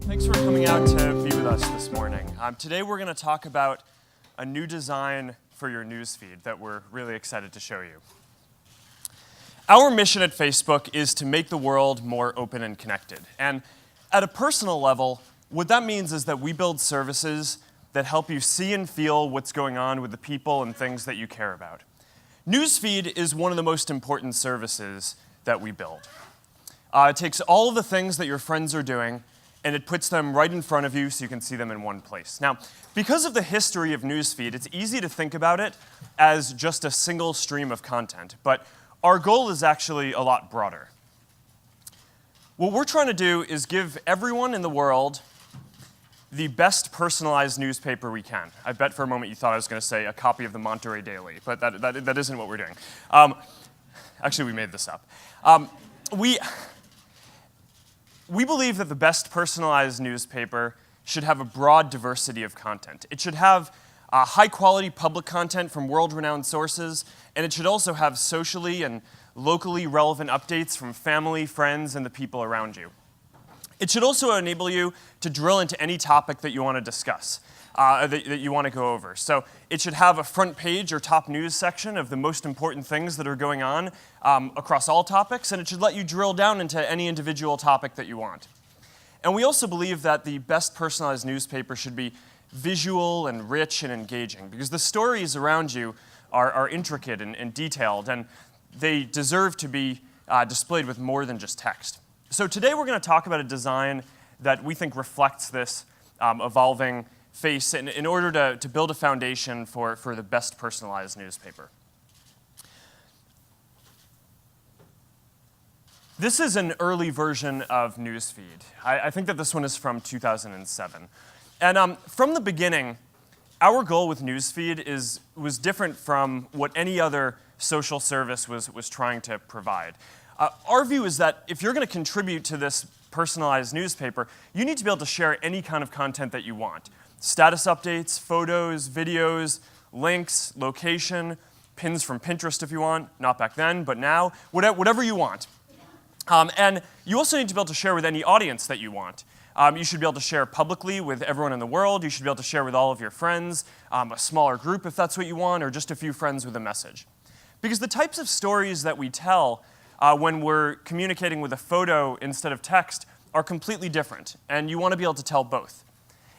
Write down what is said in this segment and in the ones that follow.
Thanks for coming out to be with us this morning. Today we're going to talk about a new design for your newsfeed that we're really excited to show you. Our mission at Facebook is to make the world more open and connected. And at a personal level, what that means is that we build services that help you see and feel what's going on with the people and things that you care about. Newsfeed is one of the most important services that we build. It takes all of the things that your friends are doing and it puts them right in front of you so you can see them in one place. Now, because of the history of newsfeed, it's easy to think about it as just a single stream of content, but our goal is actually a lot broader. What we're trying to do is give everyone in the world the best personalized newspaper we can. I bet for a moment you thought I was going to say a copy of the Monterey Daily, but that isn't what we're doing. Actually, we made this up. We believe that the best personalized newspaper should have a broad diversity of content. It should have high-quality public content from world-renowned sources, and it should also have socially and locally relevant updates from family, friends, and the people around you. It should also enable you to drill into any topic that you want to discuss, that you want to go over. So it should have a front page or top news section of the most important things that are going on across all topics, and it should let you drill down into any individual topic that you want. And we also believe that the best personalized newspaper should be visual and rich and engaging, because the stories around you are intricate and detailed, and they deserve to be displayed with more than just text. So today we're going to talk about a design that we think reflects this evolving face in order to build a foundation for the best personalized newspaper. This is an early version of Newsfeed. I think that this one is from 2007. And from the beginning, our goal with Newsfeed was different from what any other social service was trying to provide. Our view is that if you're going to contribute to this personalized newspaper, you need to be able to share any kind of content that you want. Status updates, photos, videos, links, location, pins from Pinterest if you want, not back then, but now, whatever you want. And you also need to be able to share with any audience that you want. You should be able to share publicly with everyone in the world. You should be able to share with all of your friends, a smaller group if that's what you want, or just a few friends with a message. Because the types of stories that we tell when we're communicating with a photo instead of text are completely different, and you want to be able to tell both.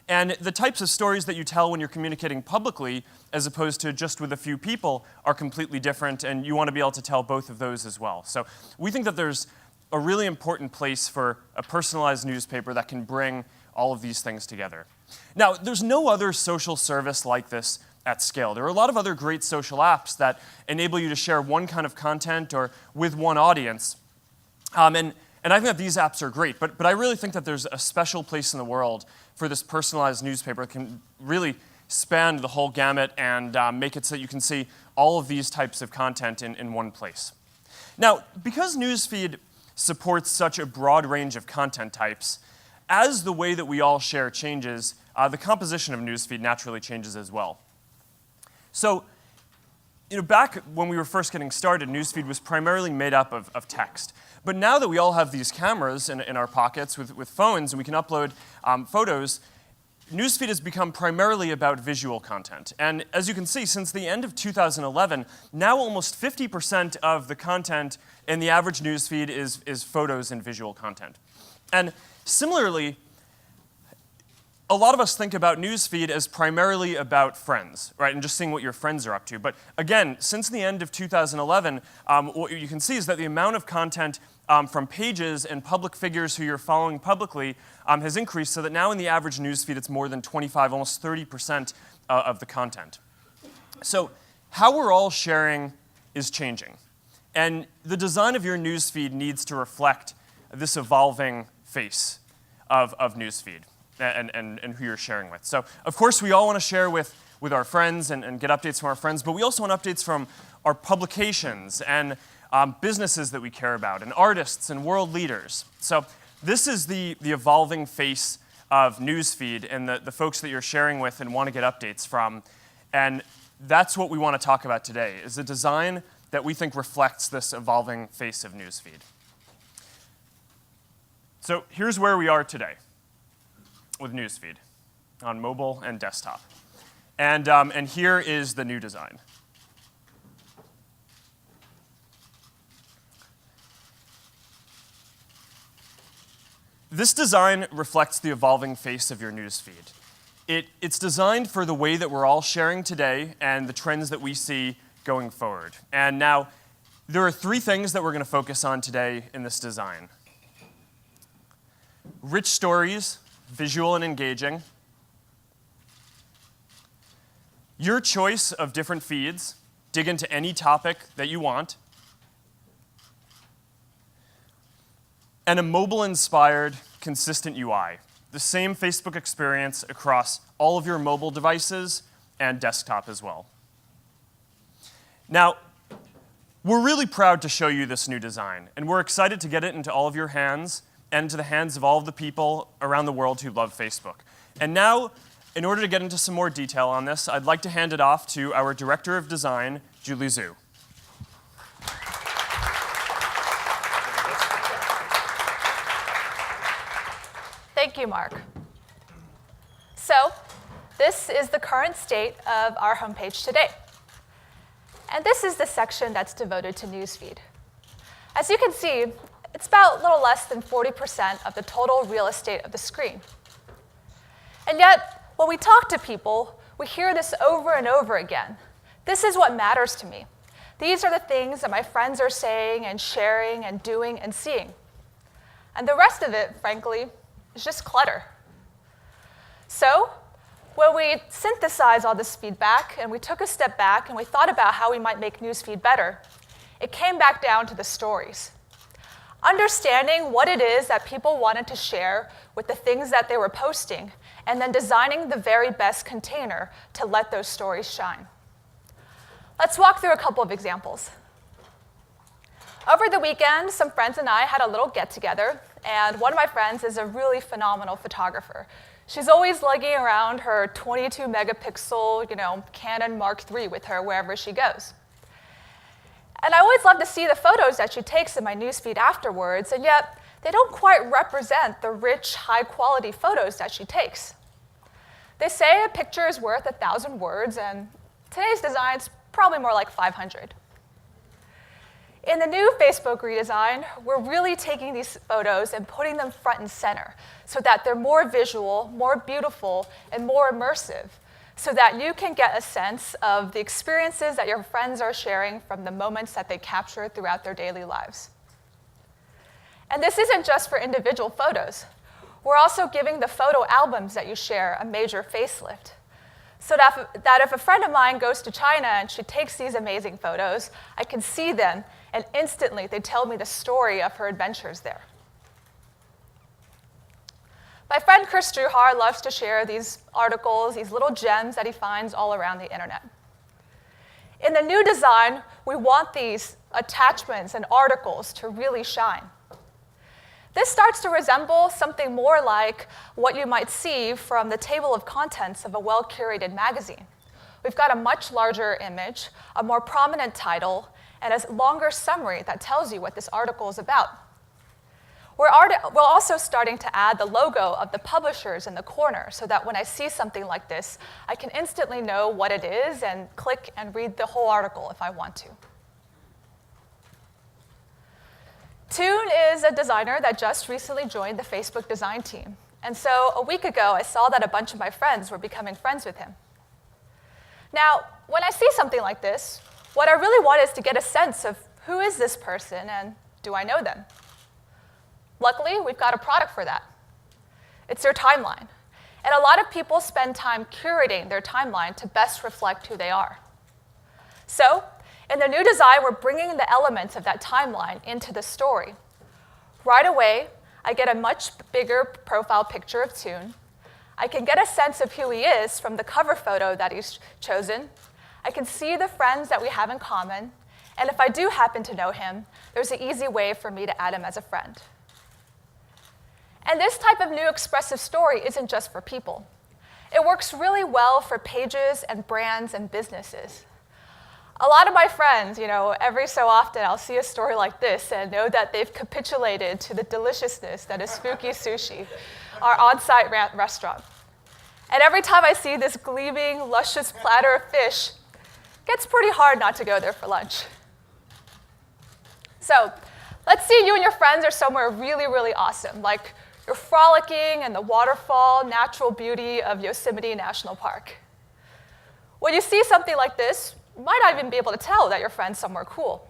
And the types of stories that you tell when you're communicating publicly, as opposed to just with a few people, are completely different, and you want to be able to tell both of those as well. So we think that there's a really important place for a personalized newspaper that can bring all of these things together. Now, there's no other social service like this at scale. There are a lot of other great social apps that enable you to share one kind of content or with one audience. And I think that these apps are great, but I really think that there's a special place in the world for this personalized newspaper that can really span the whole gamut and make it so that you can see all of these types of content in one place. Now, because Newsfeed supports such a broad range of content types, as the way that we all share changes, the composition of Newsfeed naturally changes as well. So, back when we were first getting started, Newsfeed was primarily made up of text. But now that we all have these cameras in our pockets with phones and we can upload photos, Newsfeed has become primarily about visual content. And as you can see, since the end of 2011, now almost 50% of the content in the average Newsfeed is photos and visual content. And similarly, a lot of us think about Newsfeed as primarily about friends, right, and just seeing what your friends are up to. But again, since the end of 2011, what you can see is that the amount of content from pages and public figures who you're following publicly has increased, so that now in the average Newsfeed, it's more than 25, almost 30% of the content. So how we're all sharing is changing. And the design of your Newsfeed needs to reflect this evolving face of Newsfeed. And who you're sharing with. So, of course, we all want to share with our friends and get updates from our friends, but we also want updates from our publications and businesses that we care about, and artists and world leaders. So this is the evolving face of Newsfeed and the folks that you're sharing with and want to get updates from. And that's what we want to talk about today, is a design that we think reflects this evolving face of Newsfeed. So here's where we are today. Newsfeed on mobile and desktop. And here is the new design. This design reflects the evolving face of your newsfeed. It's designed for the way that we're all sharing today and the trends that we see going forward. And now, there are 3 things that we're going to focus on today in this design. Rich stories, visual and engaging. Your choice of different feeds, dig into any topic that you want. And a mobile-inspired, consistent UI. The same Facebook experience across all of your mobile devices and desktop as well. Now, we're really proud to show you this new design, and we're excited to get it into all of your hands and into the hands of all of the people around the world who love Facebook. And now, in order to get into some more detail on this, I'd like to hand it off to our Director of Design, Julie Zhu. Thank you, Mark. So, this is the current state of our homepage today. And this is the section that's devoted to Newsfeed. As you can see, it's about a little less than 40% of the total real estate of the screen. And yet, when we talk to people, we hear this over and over again. This is what matters to me. These are the things that my friends are saying and sharing and doing and seeing. And the rest of it, frankly, is just clutter. So, when we synthesized all this feedback and we took a step back and we thought about how we might make Newsfeed better, it came back down to the stories. Understanding what it is that people wanted to share with the things that they were posting, and then designing the very best container to let those stories shine. Let's walk through a couple of examples. Over the weekend, some friends and I had a little get-together, and one of my friends is a really phenomenal photographer. She's always lugging around her 22-megapixel, Canon Mark III with her wherever she goes. And I always love to see the photos that she takes in my newsfeed afterwards, and yet they don't quite represent the rich, high-quality photos that she takes. They say a picture is worth 1,000 words, and today's design's probably more like 500. In the new Facebook redesign, we're really taking these photos and putting them front and center so that they're more visual, more beautiful, and more immersive, so that you can get a sense of the experiences that your friends are sharing from the moments that they capture throughout their daily lives. And this isn't just for individual photos. We're also giving the photo albums that you share a major facelift, so that if a friend of mine goes to China and she takes these amazing photos, I can see them, and instantly they tell me the story of her adventures there. My friend Chris Druhar loves to share these articles, these little gems that he finds all around the internet. In the new design, we want these attachments and articles to really shine. This starts to resemble something more like what you might see from the table of contents of a well-curated magazine. We've got a much larger image, a more prominent title, and a longer summary that tells you what this article is about. We're also starting to add the logo of the publishers in the corner so that when I see something like this, I can instantly know what it is and click and read the whole article if I want to. Toon is a designer that just recently joined the Facebook design team. And so a week ago, I saw that a bunch of my friends were becoming friends with him. Now, when I see something like this, what I really want is to get a sense of who is this person and do I know them? Luckily, we've got a product for that. It's their timeline. And a lot of people spend time curating their timeline to best reflect who they are. So, in the new design, we're bringing the elements of that timeline into the story. Right away, I get a much bigger profile picture of Toon. I can get a sense of who he is from the cover photo that he's chosen. I can see the friends that we have in common. And if I do happen to know him, there's an easy way for me to add him as a friend. And this type of new expressive story isn't just for people. It works really well for pages and brands and businesses. A lot of my friends, every so often I'll see a story like this and know that they've capitulated to the deliciousness that is Spooky Sushi, our on-site restaurant. And every time I see this gleaming, luscious platter of fish, it gets pretty hard not to go there for lunch. So let's see you and your friends are somewhere really, really awesome, like you're frolicking in the waterfall, natural beauty of Yosemite National Park. When you see something like this, you might not even be able to tell that your friend's somewhere cool.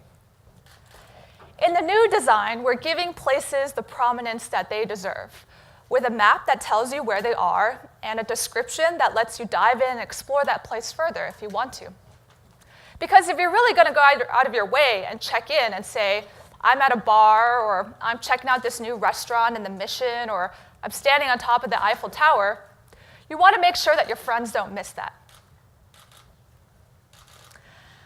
In the new design, we're giving places the prominence that they deserve, with a map that tells you where they are and a description that lets you dive in and explore that place further if you want to. Because if you're really going to go out of your way and check in and say, I'm at a bar, or I'm checking out this new restaurant in the Mission, or I'm standing on top of the Eiffel Tower, you want to make sure that your friends don't miss that.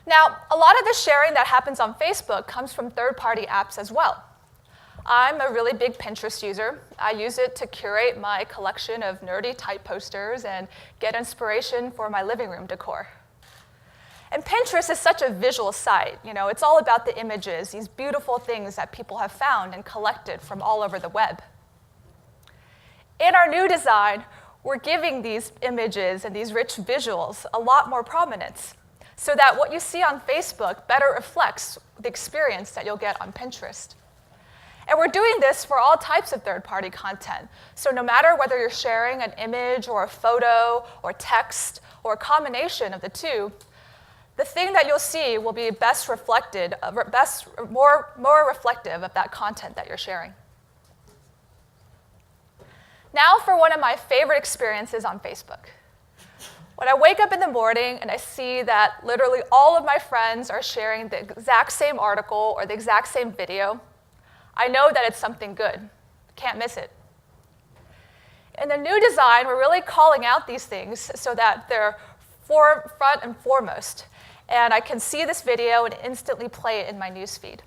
Now, a lot of the sharing that happens on Facebook comes from third-party apps as well. I'm a really big Pinterest user. I use it to curate my collection of nerdy type posters and get inspiration for my living room decor. And Pinterest is such a visual site. It's all about the images, these beautiful things that people have found and collected from all over the web. In our new design, we're giving these images and these rich visuals a lot more prominence, so that what you see on Facebook better reflects the experience that you'll get on Pinterest. And we're doing this for all types of third-party content. So no matter whether you're sharing an image or a photo or text or a combination of the two, the thing that you'll see will be more reflective of that content that you're sharing. Now for one of my favorite experiences on Facebook. When I wake up in the morning and I see that literally all of my friends are sharing the exact same article or the exact same video, I know that it's something good. Can't miss it. In the new design, we're really calling out these things so that they're front and foremost, and I can see this video and instantly play it in my newsfeed.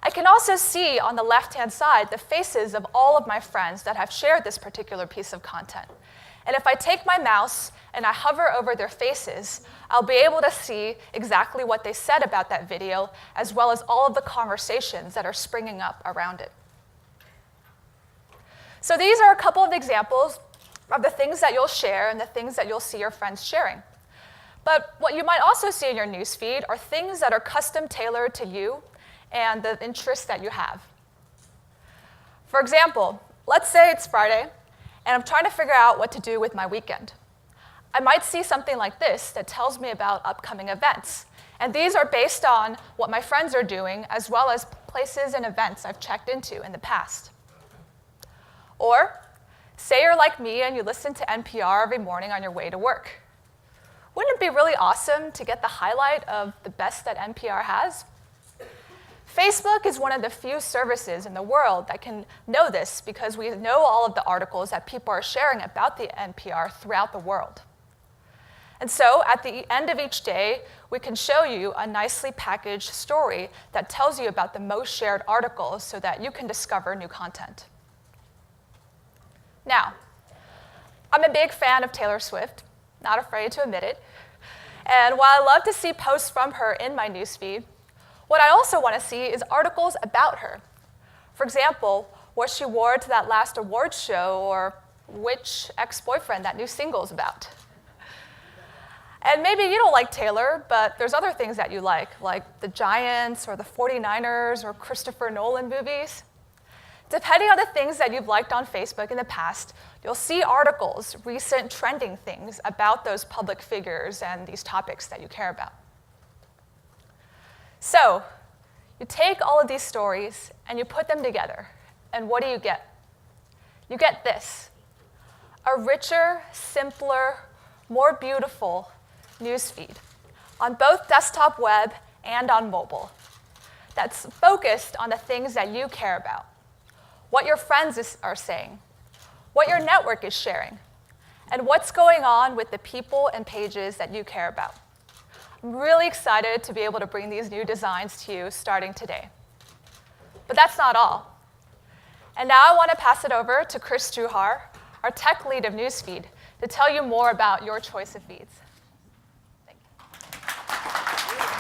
I can also see on the left-hand side the faces of all of my friends that have shared this particular piece of content. And if I take my mouse and I hover over their faces, I'll be able to see exactly what they said about that video, as well as all of the conversations that are springing up around it. So these are a couple of examples of the things that you'll share and the things that you'll see your friends sharing. But what you might also see in your newsfeed are things that are custom tailored to you and the interests that you have. For example, let's say it's Friday, and I'm trying to figure out what to do with my weekend. I might see something like this that tells me about upcoming events. And these are based on what my friends are doing, as well as places and events I've checked into in the past. Or, say you're like me and you listen to NPR every morning on your way to work. Wouldn't it be really awesome to get the highlight of the best that NPR has? Facebook is one of the few services in the world that can know this, because we know all of the articles that people are sharing about the NPR throughout the world. And so at the end of each day, we can show you a nicely packaged story that tells you about the most shared articles so that you can discover new content. Now, I'm a big fan of Taylor Swift, not afraid to admit it. And while I love to see posts from her in my newsfeed, what I also want to see is articles about her. For example, what she wore to that last awards show, or which ex-boyfriend that new single is about. And maybe you don't like Taylor, but there's other things that you like the Giants or the 49ers or Christopher Nolan movies. Depending on the things that you've liked on Facebook in the past, you'll see articles, recent trending things about those public figures and these topics that you care about. So, you take all of these stories and you put them together, and what do you get? You get this: a richer, simpler, more beautiful newsfeed on both desktop web and on mobile that's focused on the things that you care about, what your friends are saying, what your network is sharing, and what's going on with the people and pages that you care about. I'm really excited to be able to bring these new designs to you starting today. But that's not all. And now I want to pass it over to Chris Struhar, our tech lead of Newsfeed, to tell you more about your choice of feeds. Thank you.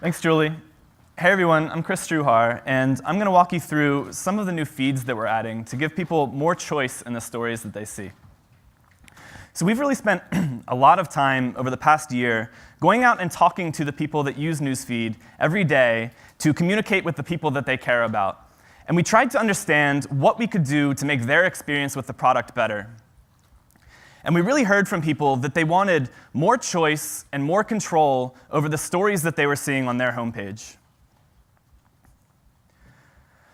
Thanks, Julie. Hey everyone, I'm Chris Struhar, and I'm going to walk you through some of the new feeds that we're adding to give people more choice in the stories that they see. So we've really spent a lot of time over the past year going out and talking to the people that use Newsfeed every day to communicate with the people that they care about. And we tried to understand what we could do to make their experience with the product better. And we really heard from people that they wanted more choice and more control over the stories that they were seeing on their homepage.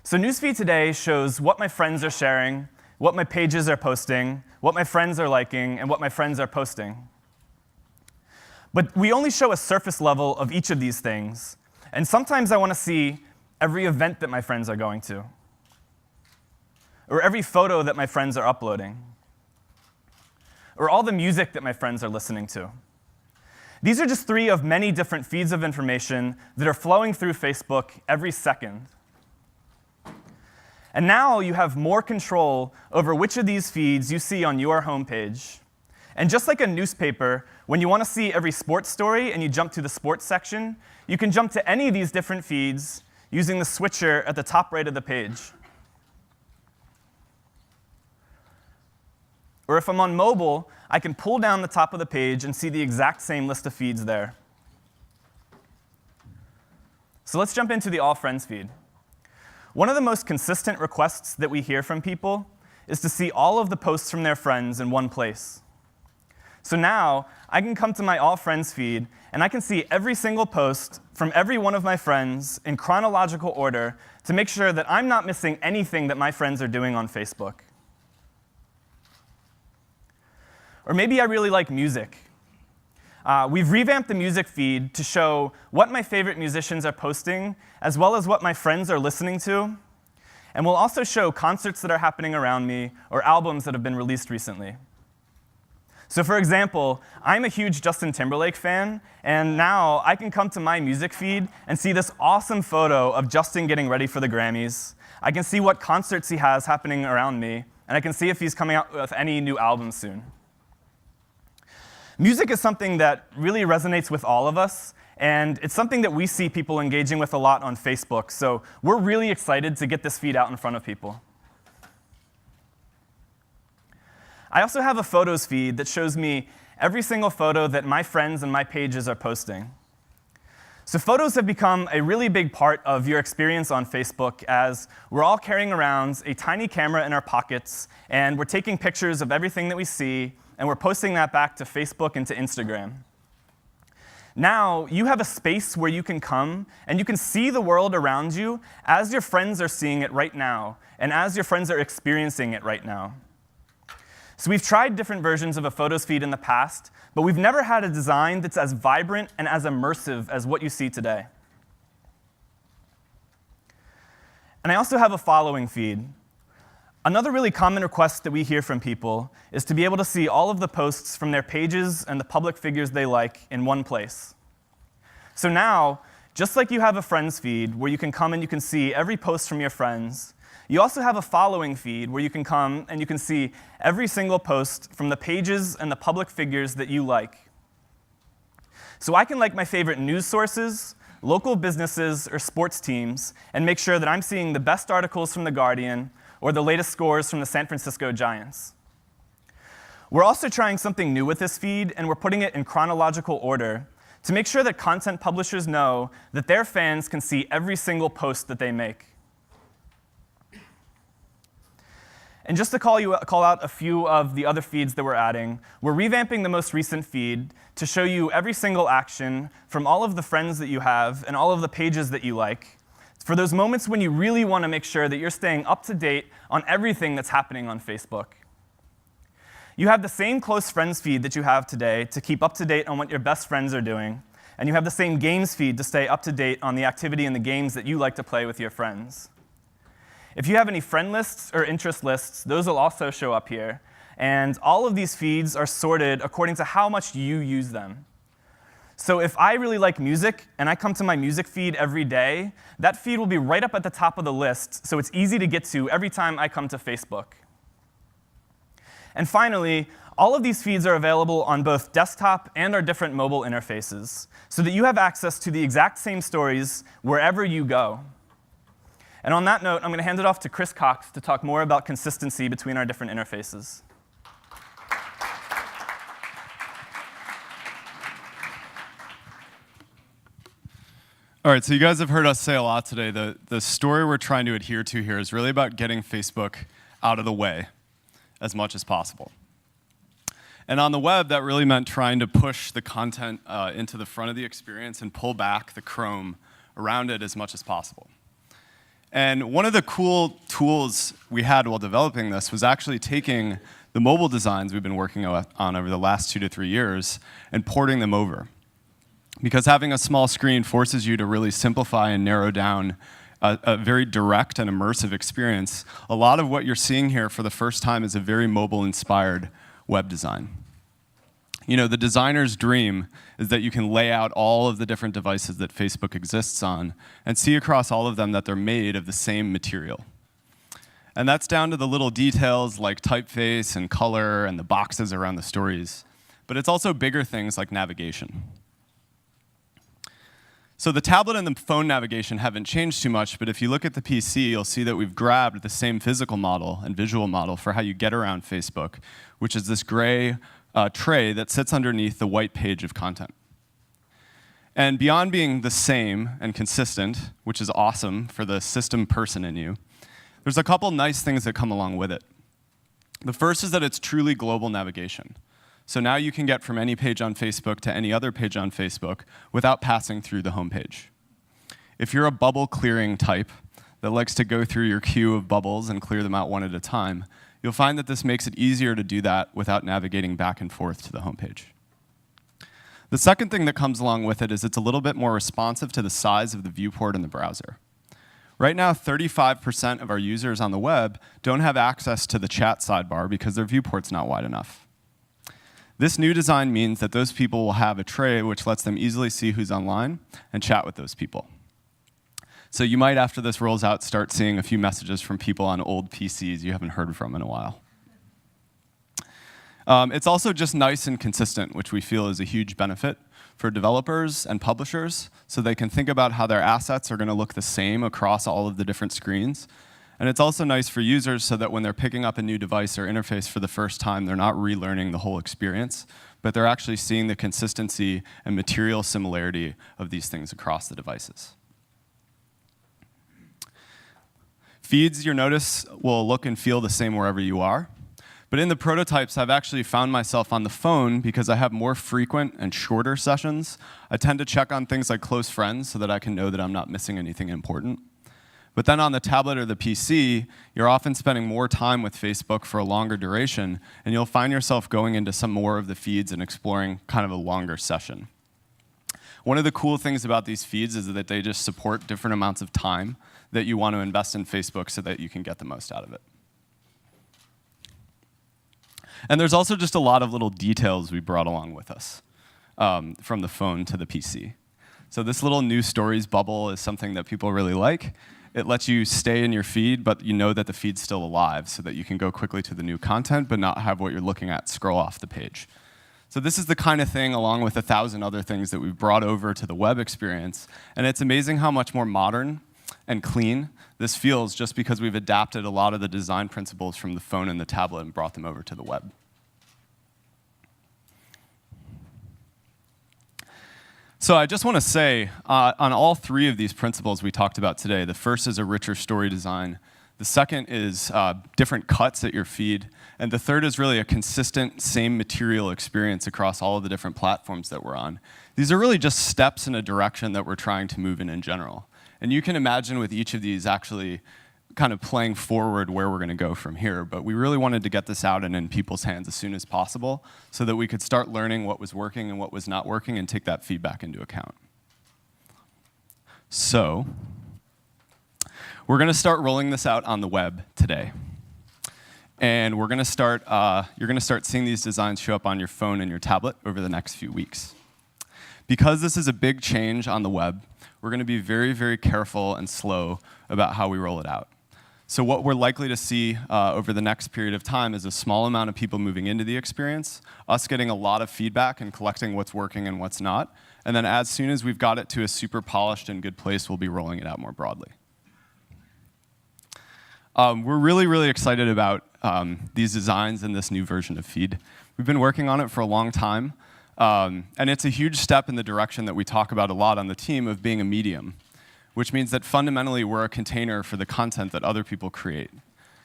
So Newsfeed today shows what my friends are sharing, what my pages are posting, what my friends are liking, and what my friends are posting. But we only show a surface level of each of these things. And sometimes I want to see every event that my friends are going to, or every photo that my friends are uploading, or all the music that my friends are listening to. These are just 3 of many different feeds of information that are flowing through Facebook every second. And now you have more control over which of these feeds you see on your homepage. And just like a newspaper, when you want to see every sports story and you jump to the sports section, you can jump to any of these different feeds using the switcher at the top right of the page. Or if I'm on mobile, I can pull down the top of the page and see the exact same list of feeds there. So let's jump into the All Friends feed. One of the most consistent requests that we hear from people is to see all of the posts from their friends in one place. So now, I can come to my All Friends feed, and I can see every single post from every one of my friends in chronological order to make sure that I'm not missing anything that my friends are doing on Facebook. Or maybe I really like music. We've revamped the music feed to show what my favorite musicians are posting, as well as what my friends are listening to. And we'll also show concerts that are happening around me, or albums that have been released recently. So for example, I'm a huge Justin Timberlake fan, and now I can come to my music feed and see this awesome photo of Justin getting ready for the Grammys. I can see what concerts he has happening around me, and I can see if he's coming out with any new albums soon. Music is something that really resonates with all of us, and it's something that we see people engaging with a lot on Facebook, so we're really excited to get this feed out in front of people. I also have a photos feed that shows me every single photo that my friends and my pages are posting. So photos have become a really big part of your experience on Facebook, as we're all carrying around a tiny camera in our pockets, and we're taking pictures of everything that we see, and we're posting that back to Facebook and to Instagram. Now, you have a space where you can come, and you can see the world around you as your friends are seeing it right now, and as your friends are experiencing it right now. So we've tried different versions of a photos feed in the past, but we've never had a design that's as vibrant and as immersive as what you see today. And I also have a following feed. Another really common request that we hear from people is to be able to see all of the posts from their pages and the public figures they like in one place. So now, just like you have a friends feed where you can come and you can see every post from your friends, you also have a following feed where you can come and you can see every single post from the pages and the public figures that you like. So I can like my favorite news sources, local businesses, or sports teams, and make sure that I'm seeing the best articles from The Guardian or the latest scores from the San Francisco Giants. We're also trying something new with this feed, and we're putting it in chronological order to make sure that content publishers know that their fans can see every single post that they make. And just to call out a few of the other feeds that we're adding, we're revamping the most recent feed to show you every single action from all of the friends that you have and all of the pages that you like, for those moments when you really want to make sure that you're staying up to date on everything that's happening on Facebook. You have the same close friends feed that you have today to keep up to date on what your best friends are doing, and you have the same games feed to stay up to date on the activity and the games that you like to play with your friends. If you have any friend lists or interest lists, those will also show up here, and all of these feeds are sorted according to how much you use them. So if I really like music, and I come to my music feed every day, that feed will be right up at the top of the list, so it's easy to get to every time I come to Facebook. And finally, all of these feeds are available on both desktop and our different mobile interfaces, so that you have access to the exact same stories wherever you go. And on that note, I'm going to hand it off to Chris Cox to talk more about consistency between our different interfaces. All right, so you guys have heard us say a lot today. The story we're trying to adhere to here is really about getting Facebook out of the way as much as possible. And on the web, that really meant trying to push the content into the front of the experience and pull back the Chrome around it as much as possible. And one of the cool tools we had while developing this was actually taking the mobile designs we've been working on over the last 2 to 3 years and porting them over. Because having a small screen forces you to really simplify and narrow down a very direct and immersive experience. A lot of what you're seeing here for the first time is a very mobile-inspired web design. You know, the designer's dream is that you can lay out all of the different devices that Facebook exists on and see across all of them that they're made of the same material. And that's down to the little details like typeface and color and the boxes around the stories. But it's also bigger things like navigation. So the tablet and the phone navigation haven't changed too much, but if you look at the PC, you'll see that we've grabbed the same physical model and visual model for how you get around Facebook, which is this gray tray that sits underneath the white page of content. And beyond being the same and consistent, which is awesome for the system person in you, there's a couple nice things that come along with it. The first is that it's truly global navigation. So now you can get from any page on Facebook to any other page on Facebook without passing through the home page. If you're a bubble clearing type that likes to go through your queue of bubbles and clear them out one at a time, you'll find that this makes it easier to do that without navigating back and forth to the home page. The second thing that comes along with it is it's a little bit more responsive to the size of the viewport in the browser. Right now, 35% of our users on the web don't have access to the chat sidebar because their viewport's not wide enough. This new design means that those people will have a tray which lets them easily see who's online and chat with those people. So you might, after this rolls out, start seeing a few messages from people on old PCs you haven't heard from in a while. It's also just nice and consistent, which we feel is a huge benefit for developers and publishers, so they can think about how their assets are going to look the same across all of the different screens. And it's also nice for users so that when they're picking up a new device or interface for the first time, they're not relearning the whole experience, but they're actually seeing the consistency and material similarity of these things across the devices. Feeds, you'll notice, will look and feel the same wherever you are. But in the prototypes, I've actually found myself on the phone because I have more frequent and shorter sessions. I tend to check on things like close friends so that I can know that I'm not missing anything important. But then on the tablet or the PC, you're often spending more time with Facebook for a longer duration, and you'll find yourself going into some more of the feeds and exploring kind of a longer session. One of the cool things about these feeds is that they just support different amounts of time that you want to invest in Facebook so that you can get the most out of it. And there's also just a lot of little details we brought along with us from the phone to the PC. So this little new stories bubble is something that people really like. It lets you stay in your feed, but you know that the feed's still alive so that you can go quickly to the new content, but not have what you're looking at scroll off the page. So this is the kind of thing, along with 1,000 other things, that we've brought over to the web experience. And it's amazing how much more modern and clean this feels just because we've adapted a lot of the design principles from the phone and the tablet and brought them over to the web. So I just want to say, on all three of these principles we talked about today, the first is a richer story design, the second is different cuts at your feed, and the third is really a consistent, same material experience across all of the different platforms that we're on. These are really just steps in a direction that we're trying to move in general. And you can imagine with each of these actually kind of playing forward where we're going to go from here, but we really wanted to get this out and in people's hands as soon as possible so that we could start learning what was working and what was not working and take that feedback into account. So we're going to start rolling this out on the web today. And we're going to start, you're going to start seeing these designs show up on your phone and your tablet over the next few weeks. Because this is a big change on the web, we're going to be very, very careful and slow about how we roll it out. So what we're likely to see over the next period of time is a small amount of people moving into the experience, us getting a lot of feedback and collecting what's working and what's not, and then as soon as we've got it to a super polished and good place, we'll be rolling it out more broadly. We're really, really excited about these designs and this new version of Feed. We've been working on it for a long time, and it's a huge step in the direction that we talk about a lot on the team of being a medium, which means that fundamentally we're a container for the content that other people create.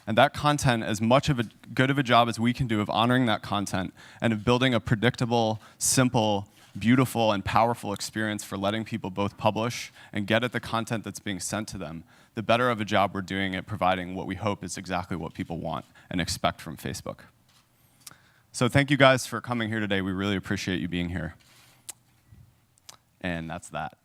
And that content, as much of a good of a job as we can do of honoring that content and of building a predictable, simple, beautiful, and powerful experience for letting people both publish and get at the content that's being sent to them, the better of a job we're doing at providing what we hope is exactly what people want and expect from Facebook. So thank you guys for coming here today. We really appreciate you being here. And that's that.